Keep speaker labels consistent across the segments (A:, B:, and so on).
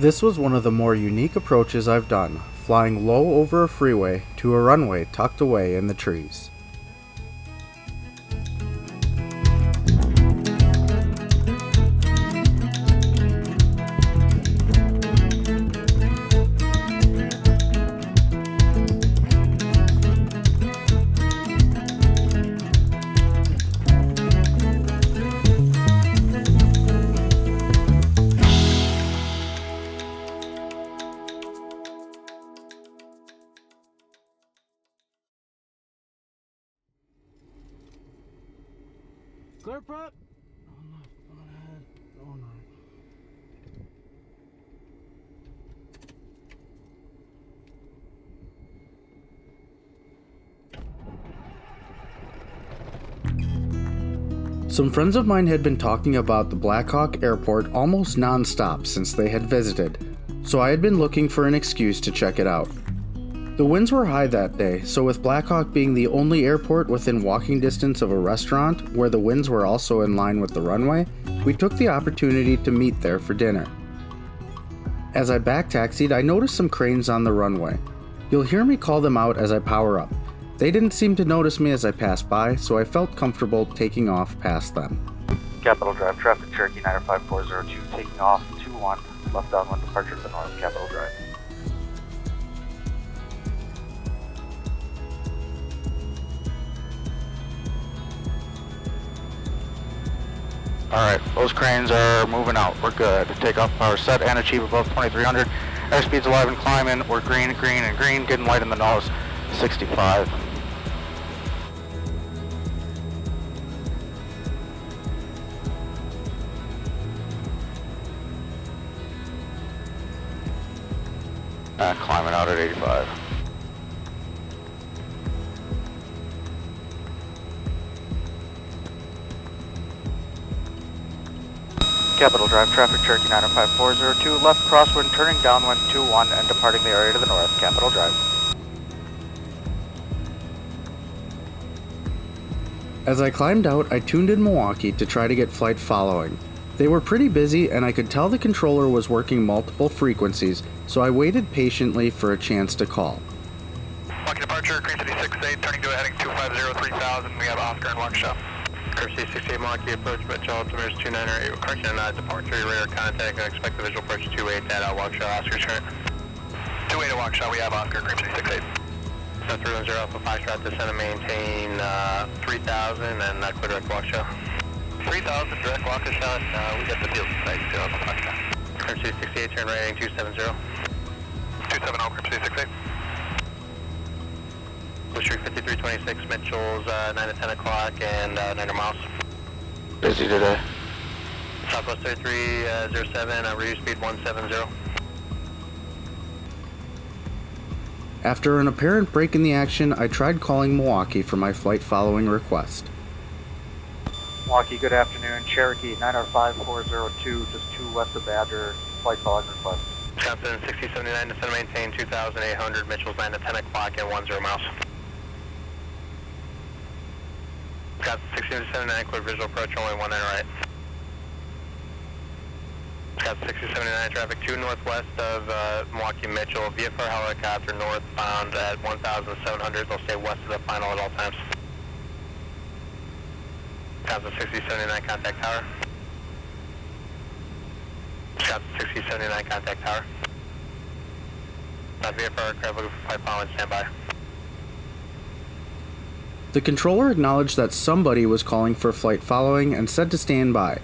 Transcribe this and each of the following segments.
A: This was one of the more unique approaches I've done, flying low over a freeway to a runway tucked away in the trees.
B: Clear prep. On left, on ahead, on right.
A: Some friends of mine had been talking about the Blackhawk Airport almost non-stop since they had visited, so I had been looking for an excuse to check it out. The winds were high that day, so with Blackhawk being the only airport within walking distance of a restaurant where the winds were also in line with the runway, we took the opportunity to meet there for dinner. As I back-taxied, I noticed some cranes on the runway. You'll hear me call them out as I power up. They didn't seem to notice me as I passed by, so I felt comfortable taking off past them.
C: Capitol Drive, traffic Cherokee 95402, taking off 21, left downwind departure to the north, Capitol Drive.
D: Alright, those cranes are moving out. We're good. Takeoff power set and achieve above 2300. Airspeed's alive and climbing. We're green, green, and green. Getting light in the nose. 65. And climbing out at 85.
C: Capitol Drive, traffic Cherokee 95402, left crosswind, turning downwind 21 and departing the area to the north, Capitol Drive.
A: As I climbed out, I tuned in Milwaukee to try to get flight following. They were pretty busy and I could tell the controller was working multiple frequencies, so I waited patiently for a chance to call.
E: Milwaukee departure, Green City 68, turning to a heading 250 3000, we have Oscar and Waukesha. Green City 68, Milwaukee approach, Mitchell, altimeters 298, correction departure, radar contact, and expect the visual approach 28 at Waukesha, Oscar turn. 28 at Waukesha, we have Oscar, Green City 68. So 310 Alpha 5 descend and maintain 3000 and clear direct Waukesha. 3000 direct Waukesha, and we got the field tonight, Alpha Waukesha. Green City 68, turn right heading 270. 270, Green City 68. Street 5326, Mitchell's 9 to 10 o'clock and 900 miles.
D: Busy today.
E: Southwest 3307, reduce speed 170.
A: After an apparent break in the action, I tried calling Milwaukee for my flight following request.
C: Milwaukee, good afternoon. Cherokee 905-402, just 2 west of Badger, flight following request.
E: Wisconsin 6079, descend and maintain 2800, Mitchell's 9 to 10 o'clock and 10 miles. Wisconsin 6079, clear visual approach, only 19 right. Wisconsin 6079, traffic 2 northwest of Milwaukee Mitchell, VFR helicopter northbound at 1700, they'll stay west of the final at all times. Wisconsin 6079, contact tower. Wisconsin 6079, contact tower. VFR aircraft looking for flight following, standby.
A: The controller acknowledged that somebody was calling for flight following and said to stand by.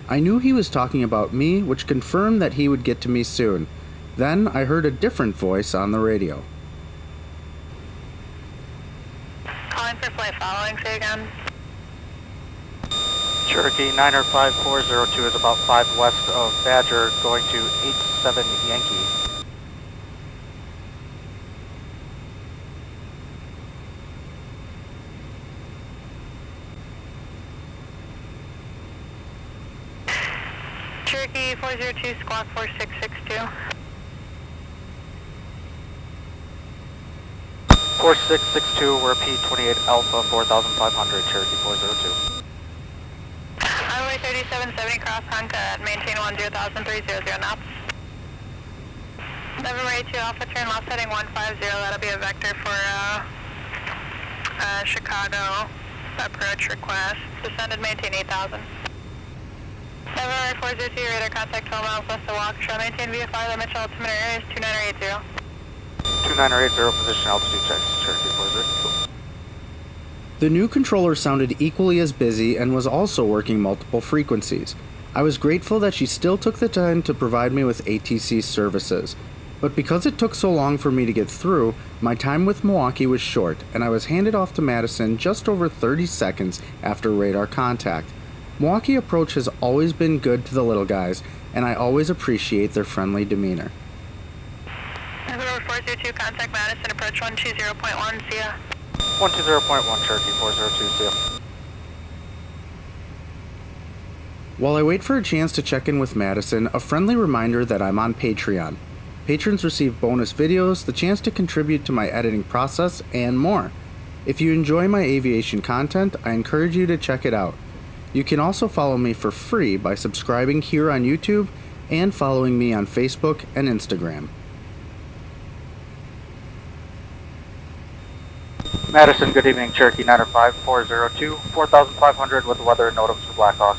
A: I knew he was talking about me, which confirmed that he would get to me soon. Then I heard a different voice on the radio.
F: Calling for flight following, say again.
C: Cherokee 905-402 is about 5 west of Badger, going to 87 Yankee.
F: Cherokee 402, squawk 4662.
C: 4662, we're P28 Alpha 4500, Cherokee 402.
F: Highway 3770, cross Honka at maintain 10300 knots. February 2 Alpha, turn left heading 150, that'll be a vector for Chicago approach request. Descended, maintain 8,000. February 402, radar contact 12 miles west of Waukesha. Maintain VFR, limit to altimeter area is 2980.
C: 2980, position altitude checks, Cherokee 40.
A: The new controller sounded equally as busy and was also working multiple frequencies. I was grateful that she still took the time to provide me with ATC services. But because it took so long for me to get through, my time with Milwaukee was short, and I was handed off to Madison just over 30 seconds after radar contact. Milwaukee Approach has always been good to the little guys, and I always appreciate their friendly demeanor.
F: Road 402, contact Madison, approach 120.1, see ya.
C: 120.1, Cherokee 402, see ya.
A: While I wait for a chance to check in with Madison, a friendly reminder that I'm on Patreon. Patrons receive bonus videos, the chance to contribute to my editing process, and more. If you enjoy my aviation content, I encourage you to check it out. You can also follow me for free by subscribing here on YouTube and following me on Facebook and Instagram.
C: Madison, good evening, Cherokee 905 402, 4,500 with weather notice for Blackhawk.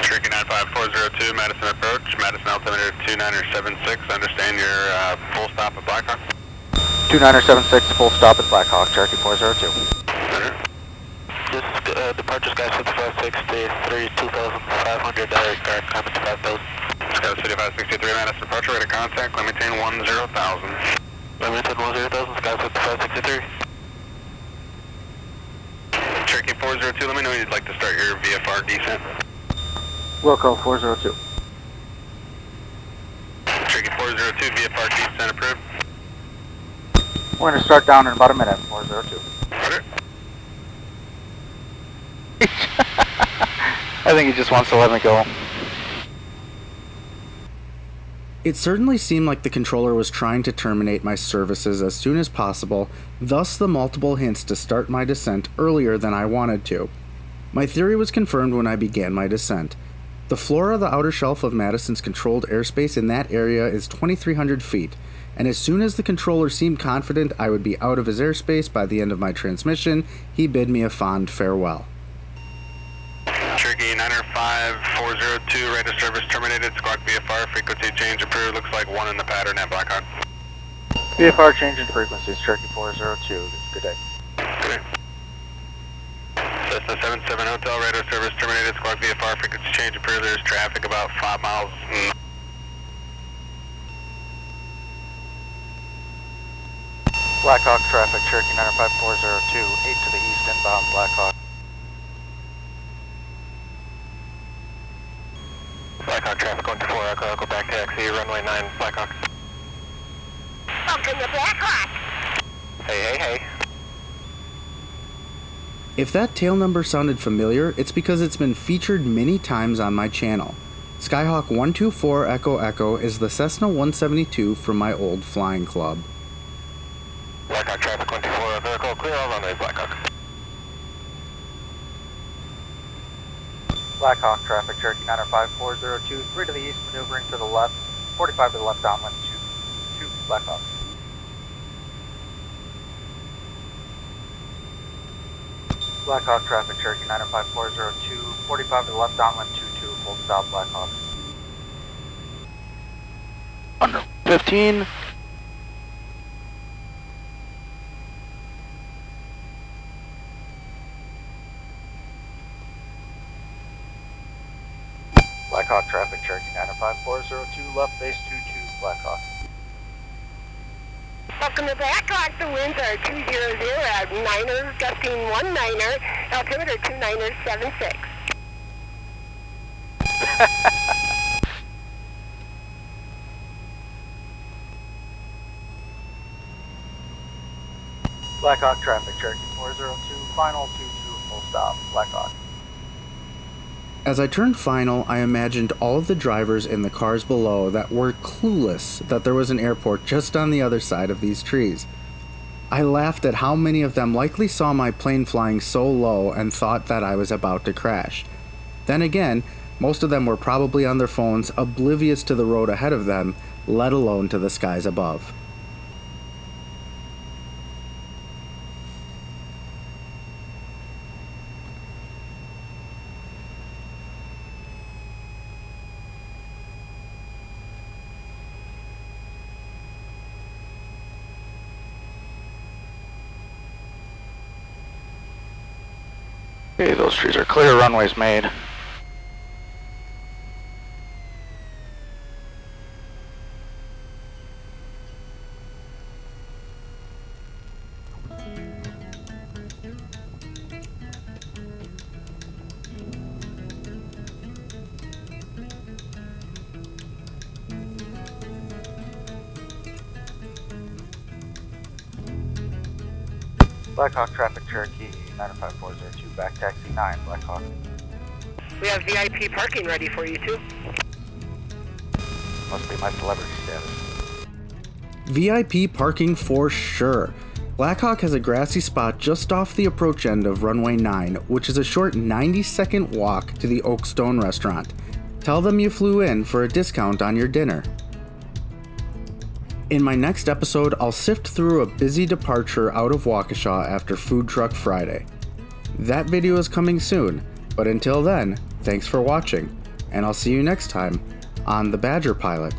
E: Cherokee 95402, Madison approach, Madison altimeter 2976. Understand your full stop at Blackhawk.
C: 2976, full stop at Blackhawk, Cherokee 402.
E: This is departures guys 5563, 2,500, direct climate to 5,000. Sky City 563, Madison approach, rate of contact, let me maintain 10,000. Let me maintain 10,000, Sky 5563. Cherokee 402, let me know when you'd like to start your VFR descent.
C: Wilco 402.
E: Cherokee 402, VFR descent approved.
C: We're going to start down in about a minute, 402.
E: Roger.
C: I think he just wants to let me go.
A: It certainly seemed like the controller was trying to terminate my services as soon as possible, thus the multiple hints to start my descent earlier than I wanted to. My theory was confirmed when I began my descent. The floor of the outer shelf of Madison's controlled airspace in that area is 2,300 feet, and as soon as the controller seemed confident I would be out of his airspace by the end of my transmission, he bid me a fond farewell.
E: Cherokee 905 402, radar service terminated, squawk VFR, frequency change approved, looks like one in the pattern at Blackhawk.
C: VFR change in frequencies, Cherokee 402. Good day.
E: Good day. Cessna 77 Hotel, radar service terminated, squawk VFR, frequency change approved, there's traffic about 5 miles.
C: Blackhawk traffic, Cherokee 905 402, 8 to the east inbound Blackhawk.
E: Blackhawk traffic 124, Echo back taxi, runway 9, Blackhawk.
F: Welcome to Blackhawk.
E: Hey.
A: If that tail number sounded familiar, it's because it's been featured many times on my channel. Skyhawk 124 Echo Echo is the Cessna 172 from my old flying club.
E: Blackhawk traffic 124, Echo, clear all runways, Blackhawk.
C: Blackhawk traffic, Cherokee 905 402, 3 to the east, maneuvering to the left, 45 to the left downwind, 2 Blackhawk. Blackhawk traffic, Cherokee 905 402, 45 to the left downwind, 22, full stop Blackhawk.
D: Under 15.
C: Blackhawk traffic, Cherokee 905 402, left base 22, Blackhawk.
F: Welcome to Blackhawk. The winds are 200 at 9er, gusting 19er, altimeter 2976.
C: Blackhawk traffic, Cherokee 402, final 22, full stop, Blackhawk.
A: As I turned final, I imagined all of the drivers in the cars below that were clueless that there was an airport just on the other side of these trees. I laughed at how many of them likely saw my plane flying so low and thought that I was about to crash. Then again, most of them were probably on their phones, oblivious to the road ahead of them, let alone to the skies above.
D: Okay, those trees are clear, runways made.
C: Blackhawk traffic Cherokee 95402, back taxi 9, Blackhawk.
G: We have VIP parking ready for you too.
C: Must be my celebrity status.
A: VIP parking for sure. Blackhawk has a grassy spot just off the approach end of runway 9, which is a short 90-second walk to the Oakstone restaurant. Tell them you flew in for a discount on your dinner. In my next episode, I'll sift through a busy departure out of Waukesha after Food Truck Friday. That video is coming soon, but until then, thanks for watching, and I'll see you next time on The Badger Pilot.